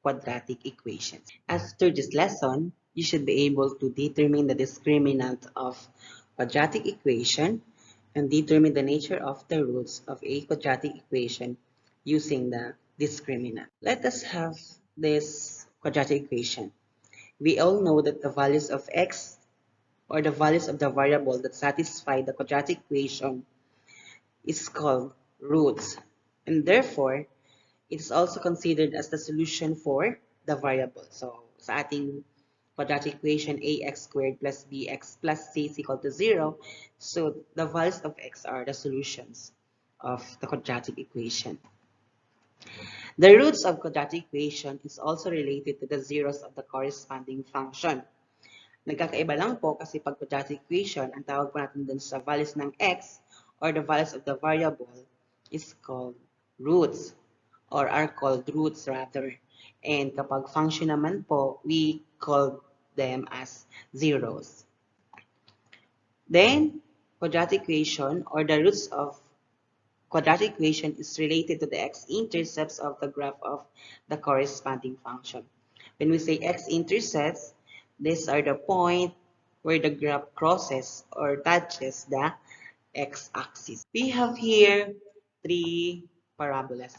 quadratic equations. After this lesson, you should be able to determine the discriminant of quadratic equation and determine the nature of the roots of a quadratic equation using the discriminant. Let us have this quadratic equation. We all know that the values of x, or the values of the variable that satisfy the quadratic equation, is called roots, and therefore it is also considered as the solution for the variable. So sa ating quadratic equation, ax squared plus bx plus c is equal to 0. So the values of x are the solutions of the quadratic equation. The roots of quadratic equation is also related to the zeros of the corresponding function. Nagkakaiba lang po kasi pag quadratic equation, ang tawag po natin dun sa values ng x or the values of the variable is called roots, or are called roots rather. And kapag function naman po, we call them as zeros. Then, quadratic equation or the roots of quadratic equation is related to the x-intercepts of the graph of the corresponding function. When we say x-intercepts, these are the point where the graph crosses or touches the x-axis. We have here three parabolas.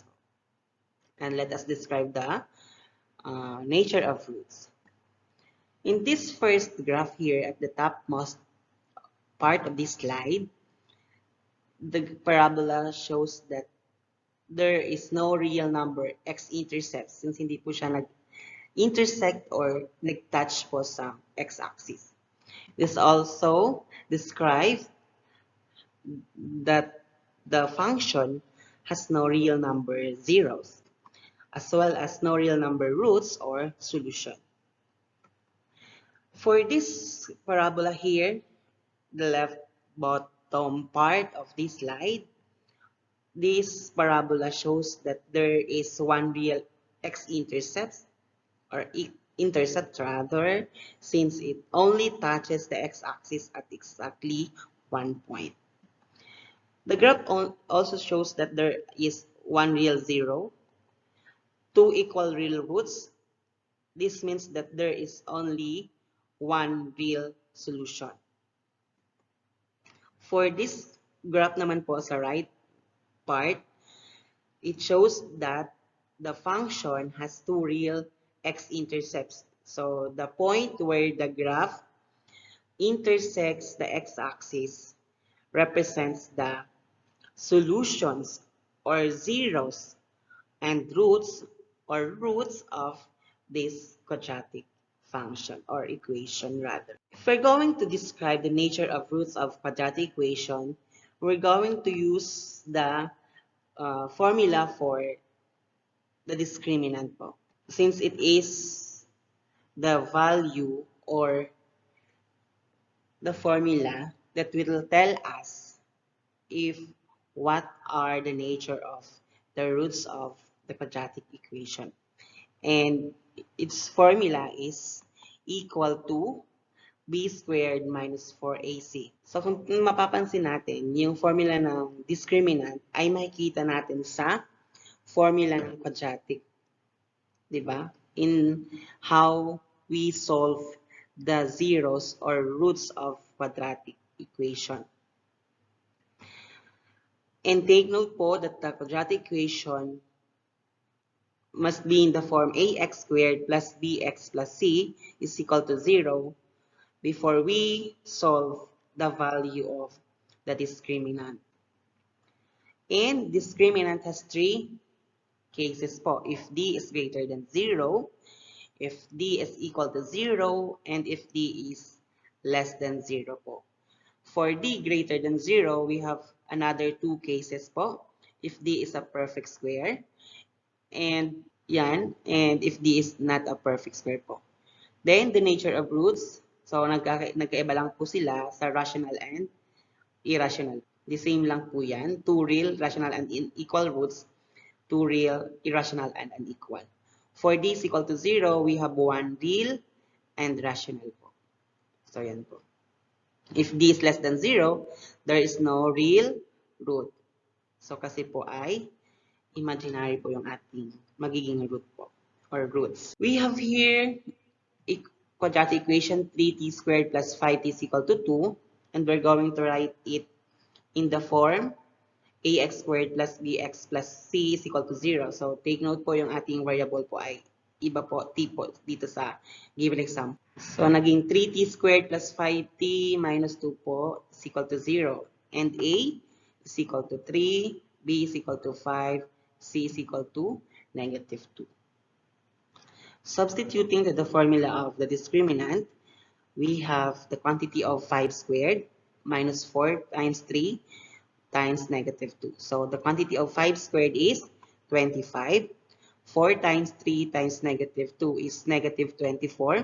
And let us describe the nature of roots. In this first graph here at the topmost part of this slide, the parabola shows that there is no real number x-intercepts since hindi po siya nag-intersect or nag-touch po sa x-axis. This also describes that the function has no real number zeros, as well as no real number roots or solution. For this parabola here, the left bottom part of this slide, this parabola shows that there is one real x-intercept or intercept rather, since it only touches the x-axis at exactly 1 point. The graph also shows that there is one real zero, two equal real roots. This means that there is only one real solution. For this graph naman po sa right part, it shows that the function has two real x-intercepts. So the point where the graph intersects the x-axis represents the solutions or zeros and roots or roots of this quadratic function or equation rather. If we're going to describe the nature of roots of quadratic equation, we're going to use the formula for the discriminant po. Since it is the value or the formula that will tell us if what are the nature of the roots of the quadratic equation. And its formula is equal to b squared minus 4ac. So kung mapapansin natin, yung formula ng discriminant ay makikita natin sa formula ng quadratic. Diba? In how we solve the zeros or roots of quadratic equation. And take note po that the quadratic equation must be in the form ax squared plus bx plus c is equal to 0 before we solve the value of the discriminant. And discriminant has three cases po. If d is greater than 0, if d is equal to 0, and if d is less than 0 po. For d greater than 0, we have another two cases po. If d is a perfect square, and if d is not a perfect square po. Then, the nature of roots. So, nagkaiba lang po sila sa rational and irrational. The same lang po yan. Two real, rational, and equal roots. Two real, irrational, and unequal. For d is equal to 0, we have one real and rational po. So, yan po. If d is less than 0, there is no real root. So, kasi po ay imaginary po yung ating magiging root po. or roots. We have here a quadratic equation 3t squared plus 5t is equal to 2, and we're going to write it in the form ax squared plus bx plus c is equal to 0. So, take note po yung ating variable po ay iba po, t po, dito sa given example. So, naging 3t squared plus 5t minus 2 po is equal to 0. And a is equal to 3, b is equal to 5, c is equal to negative 2. Substituting to the formula of the discriminant, we have the quantity of 5 squared minus 4 times 3 times negative 2. So, the quantity of 5 squared is 25. 4 times 3 times negative 2 is negative 24.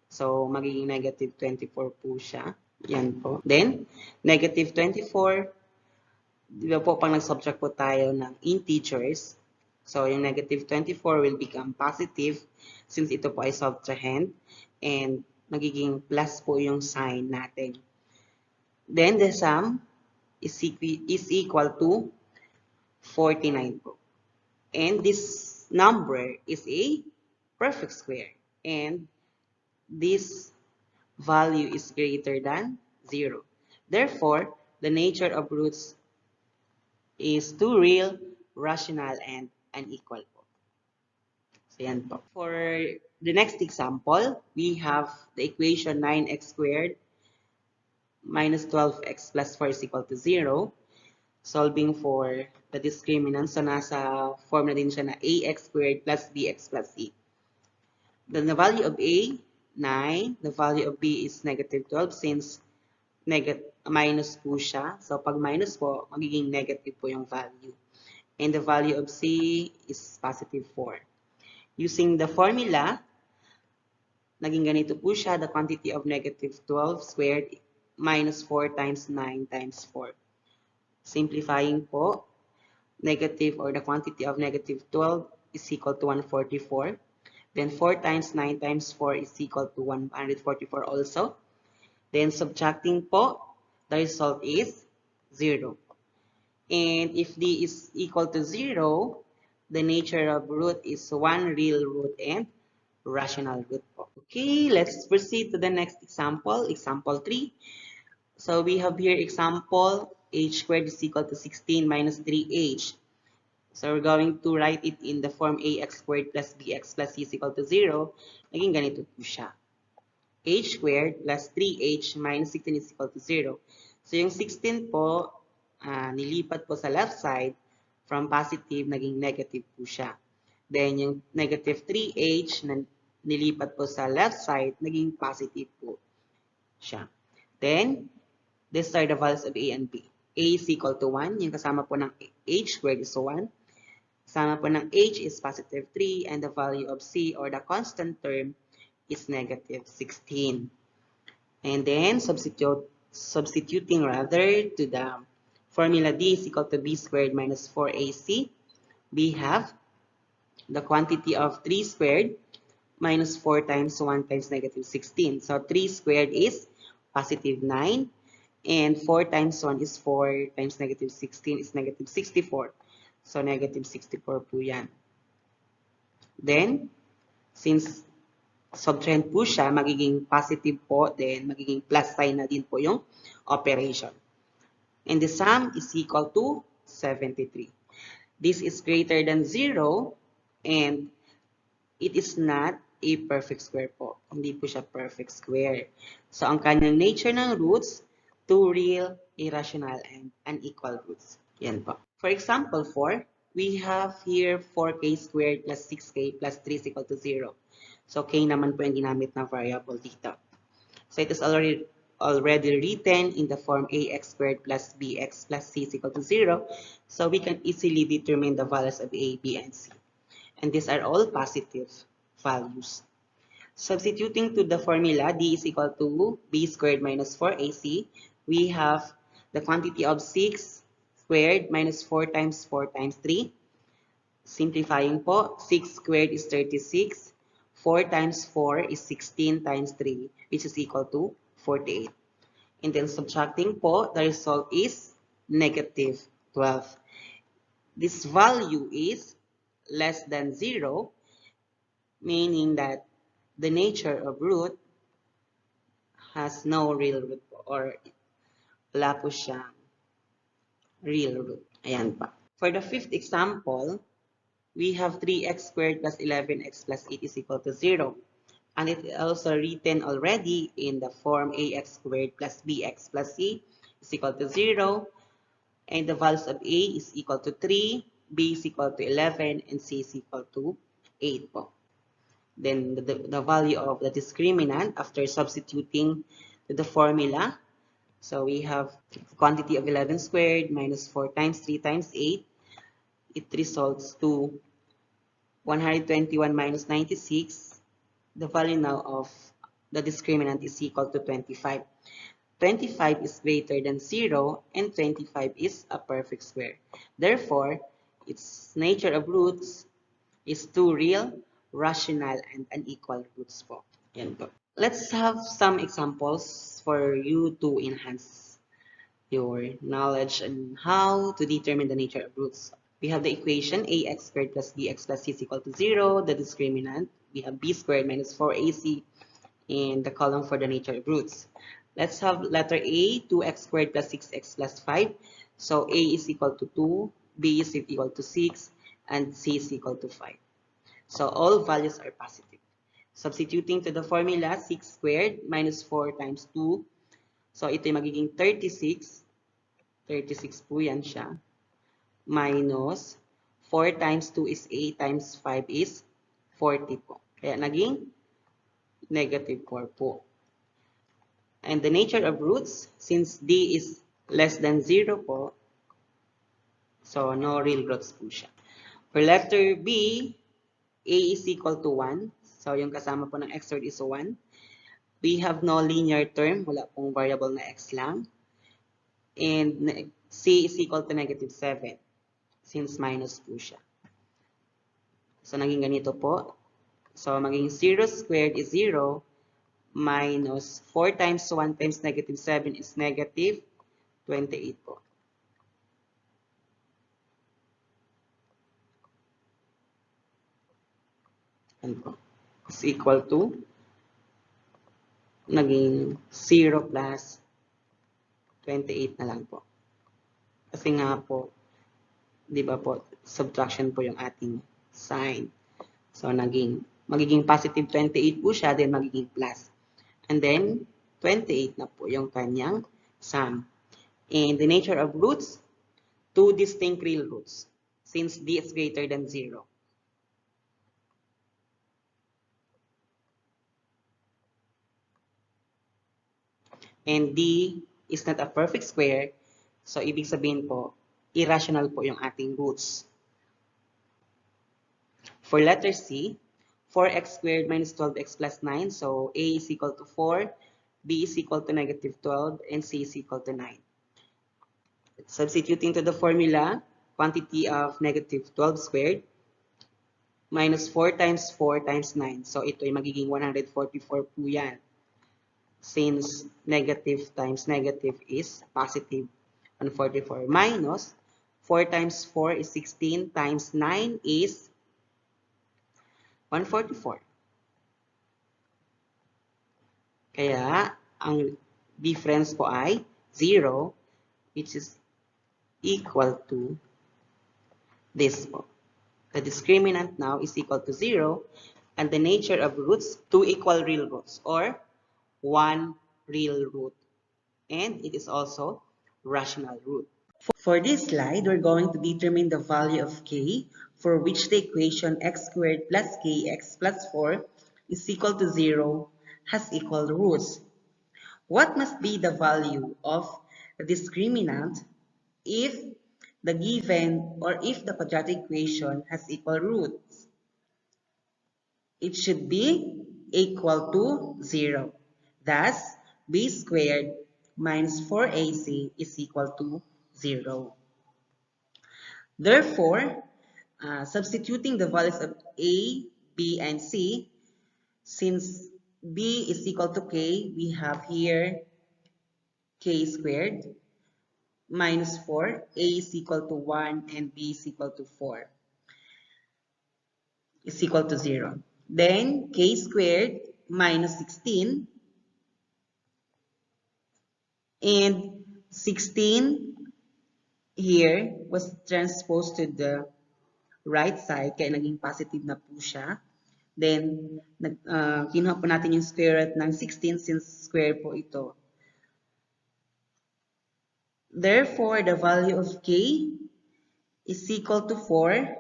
So, magiging negative 24 po siya. Yan po. Then, negative 24, di ba po, pag nag-subtract po tayo ng integers, so yung negative 24 will become positive since ito po ay subtrahend, and magiging plus po yung sign natin. Then, the sum is equal to 49 po. And this number is a perfect square. And this value is greater than 0. Therefore, the nature of roots is two real, rational, and unequal po. So, yan po. For the next example, we have the equation 9x squared minus 12x plus 4 is equal to 0. Solving for the discriminant. So, nasa form na din siya na ax squared plus bx plus c. Then, the value of a, 9. The value of b is negative 12 since minus po siya. So, pag minus po, magiging negative po yung value. And the value of c is positive 4. Using the formula, naging ganito po siya. The quantity of negative 12 squared minus 4 times 9 times 4. Simplifying po, negative or the quantity of negative 12 is equal to 144. Then 4 times 9 times 4 is equal to 144 also. Then subtracting po, the result is 0. And if d is equal to 0, the nature of root is one real root and rational root po. Okay, let's proceed to the next example, example 3. So we have here example h squared is equal to 16 minus 3h. So we're going to write it in the form ax squared plus bx plus c is equal to 0. Naging ganito po siya. H squared plus 3h minus 16 is equal to 0. So yung 16 po, nilipat po sa left side, from positive, naging negative po siya. Then yung negative 3h na nilipat po sa left side, naging positive po siya. Then, these are the values of a and b. A is equal to 1. Yung kasama po ng h squared is 1. Kasama po ng h is positive 3. And the value of c or the constant term is negative 16. And then, substituting rather to the formula d is equal to b squared minus 4ac. We have the quantity of 3 squared minus 4 times 1 times negative 16. So, 3 squared is positive 9. And 4 times 1 is 4 times negative 16 is negative 64. So, negative 64 po yan. Then, since subtrahend po siya, magiging positive po, then magiging plus sign na din po yung operation. And the sum is equal to 73. This is greater than 0, and it is not a perfect square po. Hindi po siya perfect square. So, ang kanyang nature ng roots, two real, irrational, and unequal roots. Yan po. For example 4, we have here 4k squared plus 6k plus 3 is equal to 0. So, k naman po yung ginamit na variable dito. So, it is already written in the form ax squared plus bx plus c is equal to 0. So, we can easily determine the values of a, b, and c. And these are all positive values. Substituting to the formula, d is equal to b squared minus 4ac, we have the quantity of 6 squared minus 4 times 4 times 3. Simplifying po, 6 squared is 36. 4 times 4 is 16 times 3, which is equal to 48. And then subtracting po, the result is negative 12. This value is less than 0. meaning that the nature of root has no real root po, or wala po siyang real root. Ayan pa. For the fifth example, we have 3x squared plus 11x plus 8 is equal to 0. And it is also written already in the form ax squared plus bx plus c is equal to 0. And the values of a is equal to 3, b is equal to 11, and c is equal to 8 po. Then the value of the discriminant after substituting to the formula. So we have quantity of 11 squared minus 4 times 3 times 8. It results to 121 minus 96. The value now of the discriminant is equal to 25. 25 is greater than 0 and 25 is a perfect square. Therefore, its nature of roots is two real, rational, and unequal roots po. Yan po. Let's have some examples for you to enhance your knowledge on how to determine the nature of roots. We have the equation ax squared plus bx plus c is equal to 0, the discriminant. We have b squared minus 4ac in the column for the nature of roots. Let's have letter A, 2x squared plus 6x plus 5. So A is equal to 2, B is equal to 6, and C is equal to 5. So all values are positive. Substituting to the formula, 6 squared minus 4 times 2. So ito yung magiging 36. 36 po yan siya. Minus 4 times 2 is 8 times 5 is 40 po. Kaya naging negative 4 po. And the nature of roots, since D is less than 0 po, so no real roots po siya. For letter B, A is equal to 1. So yung kasama po ng x squared is 1. We have no linear term, wala pong variable na x lang. And C is equal to negative 7, since minus po siya. So naging ganito po. So maging 0 squared is 0, minus 4 times 1 times negative 7 is negative 28 po. Yan po. Is equal to naging 0 plus 28 na lang po. Kasi nga po, di ba po, subtraction po yung ating sign. So magiging positive 28 po siya, then magiging plus. And then, 28 na po yung kanyang sum. And the nature of roots, two distinct real roots, since D is greater than 0. And D is not a perfect square, so ibig sabihin po, irrational po yung ating roots. For letter C, 4x squared minus 12x plus 9. So A is equal to 4, B is equal to negative 12, and C is equal to 9. Substituting to the formula, quantity of negative 12 squared minus 4 times 4 times 9. So ito ay magiging 144 po yan. Since negative times negative is positive, 144 minus 4 times 4 is 16 times 9 is 144. Kaya, ang difference po ay 0, which is equal to this po. The discriminant now is equal to 0, and the nature of roots, two equal real roots, or one real root. And it is also rational root. For this slide, we're going to determine the value of k, for which the equation x squared plus kx plus 4 is equal to 0 has equal roots. What must be the value of the discriminant if the given or if the quadratic equation has equal roots? It should be equal to 0. Thus, b squared minus 4ac is equal to 0. Therefore, substituting the values of a, b, and c, since b is equal to k, we have here k squared minus 4, a is equal to 1, and b is equal to 4 is equal to 0. Then k squared minus 16. And 16 here was transposed to the right side, kaya naging positive na po siya. Then, kinuha po natin yung square root ng 16 since square po ito. Therefore, the value of k is equal to 4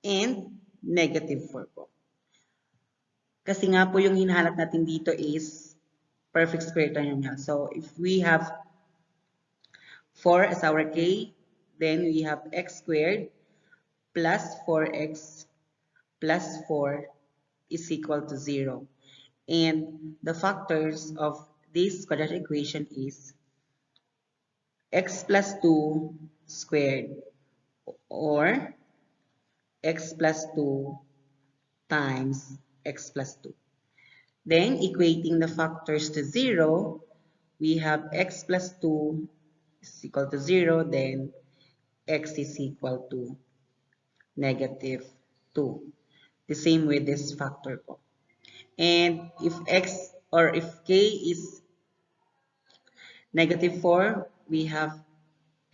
and negative 4 po. Kasi nga po yung hinahanap natin dito is perfect square trinomial. So, if we have 4 as our k, then we have x squared plus 4x plus 4 is equal to 0. And the factors of this quadratic equation is x plus 2 squared or x plus 2 times x plus 2. Then, equating the factors to 0, we have x plus 2 is equal to 0, then x is equal to negative 2. The same with this factor po. And if x or if k is negative 4, we have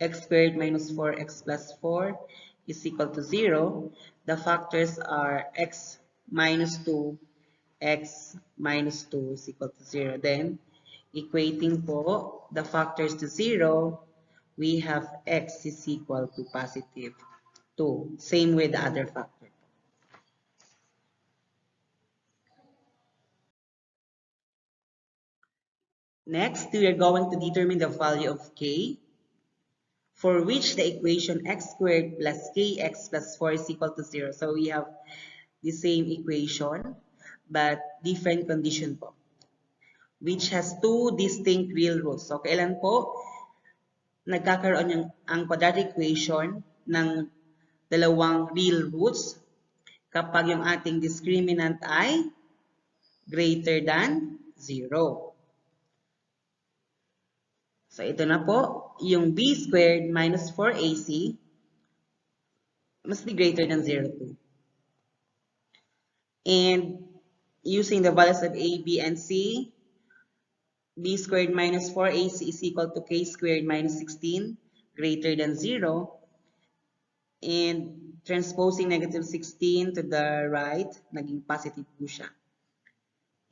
x squared minus 4x plus 4 is equal to 0. The factors are x minus 2, x minus 2 is equal to 0. Then, equating po the factors to 0, we have x is equal to positive 2. Same with the other factor. Next, we are going to determine the value of k, for which the equation x squared plus kx plus 4 is equal to 0. So we have the same equation, but different condition po, which has two distinct real roots. So kailan po nagkakaroon ang quadratic equation ng dalawang real roots? Kapag yung ating discriminant ay greater than 0. So, ito na po, yung b squared minus 4ac must be greater than 0 too. And using the values of a, b, and c, b squared minus 4ac is equal to k squared minus 16 greater than 0. And transposing negative 16 to the right, naging positive po siya.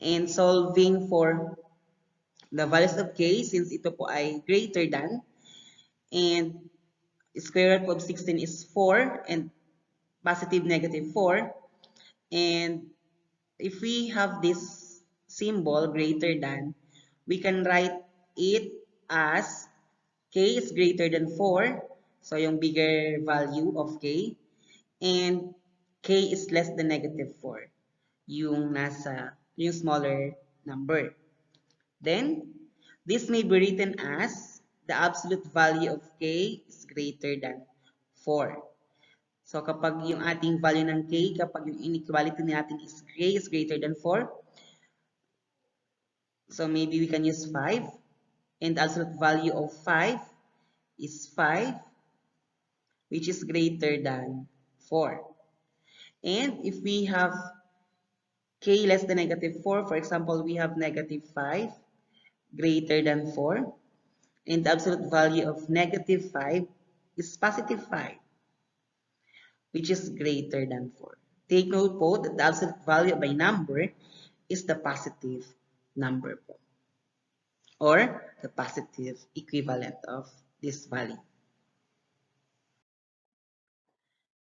And solving for the values of k, since ito po ay greater than, and square root of 16 is 4 and positive negative 4. And if we have this symbol greater than, we can write it as k is greater than 4, so yung bigger value of k, and k is less than negative 4, yung smaller number. Then, this may be written as the absolute value of k is greater than 4. So, kapag yung ating value ng k, kapag yung inequality natin is k is greater than 4, so maybe we can use 5. And the absolute value of 5 is 5, which is greater than 4. And if we have k less than negative 4, for example, we have negative 5 greater than 4, and the absolute value of negative 5 is positive 5, which is greater than 4. Take note po that the absolute value of a number is the positive number po, or the positive equivalent of this value.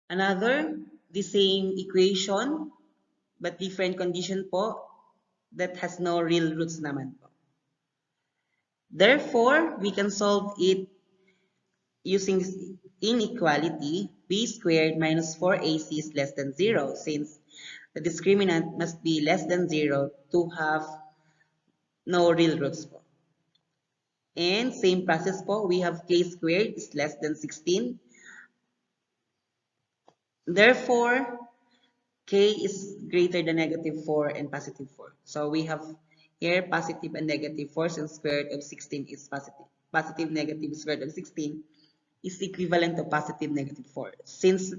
Another, the same equation, but different condition po, that has no real roots naman po. Therefore, we can solve it using inequality. B squared minus 4ac is less than 0, since the discriminant must be less than 0 to have no real roots po. And same process po, we have k squared is less than 16. Therefore, k is greater than negative 4 and positive 4. So we have here positive and negative 4, since square root of 16 is positive. Positive negative square root of 16 is equivalent to positive negative 4. Since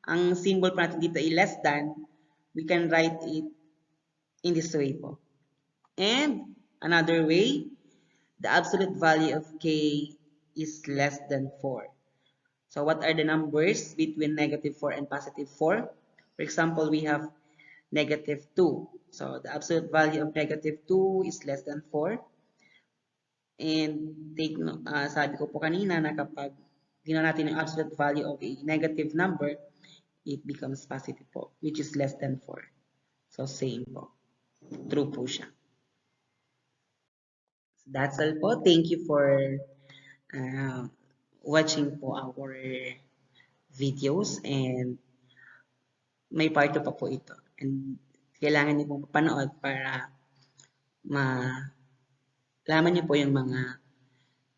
ang symbol pa natin dito ay less than, we can write it in this way po. And another way, the absolute value of k is less than 4. So what are the numbers between -4 and +4? For example, we have -2. So the absolute value of -2 is less than 4. And sabi ko po kanina na kapag ginawa natin yung absolute value of a negative number, it becomes positive po, which is less than 4. So same po. True po siya. So that's all po. Thank you for watching po our videos, and may part 2 pa po ito. And kailangan niyo pong mapanood para malaman niyo po yung mga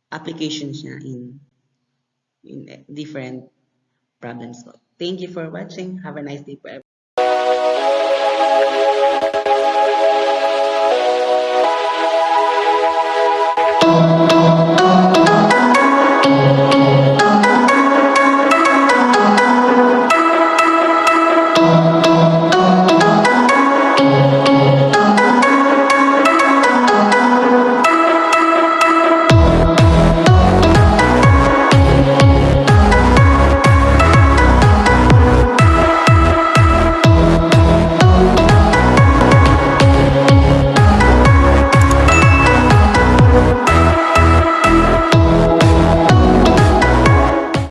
applications niya in different problems po. Thank you for watching. Have a nice day po, everyone.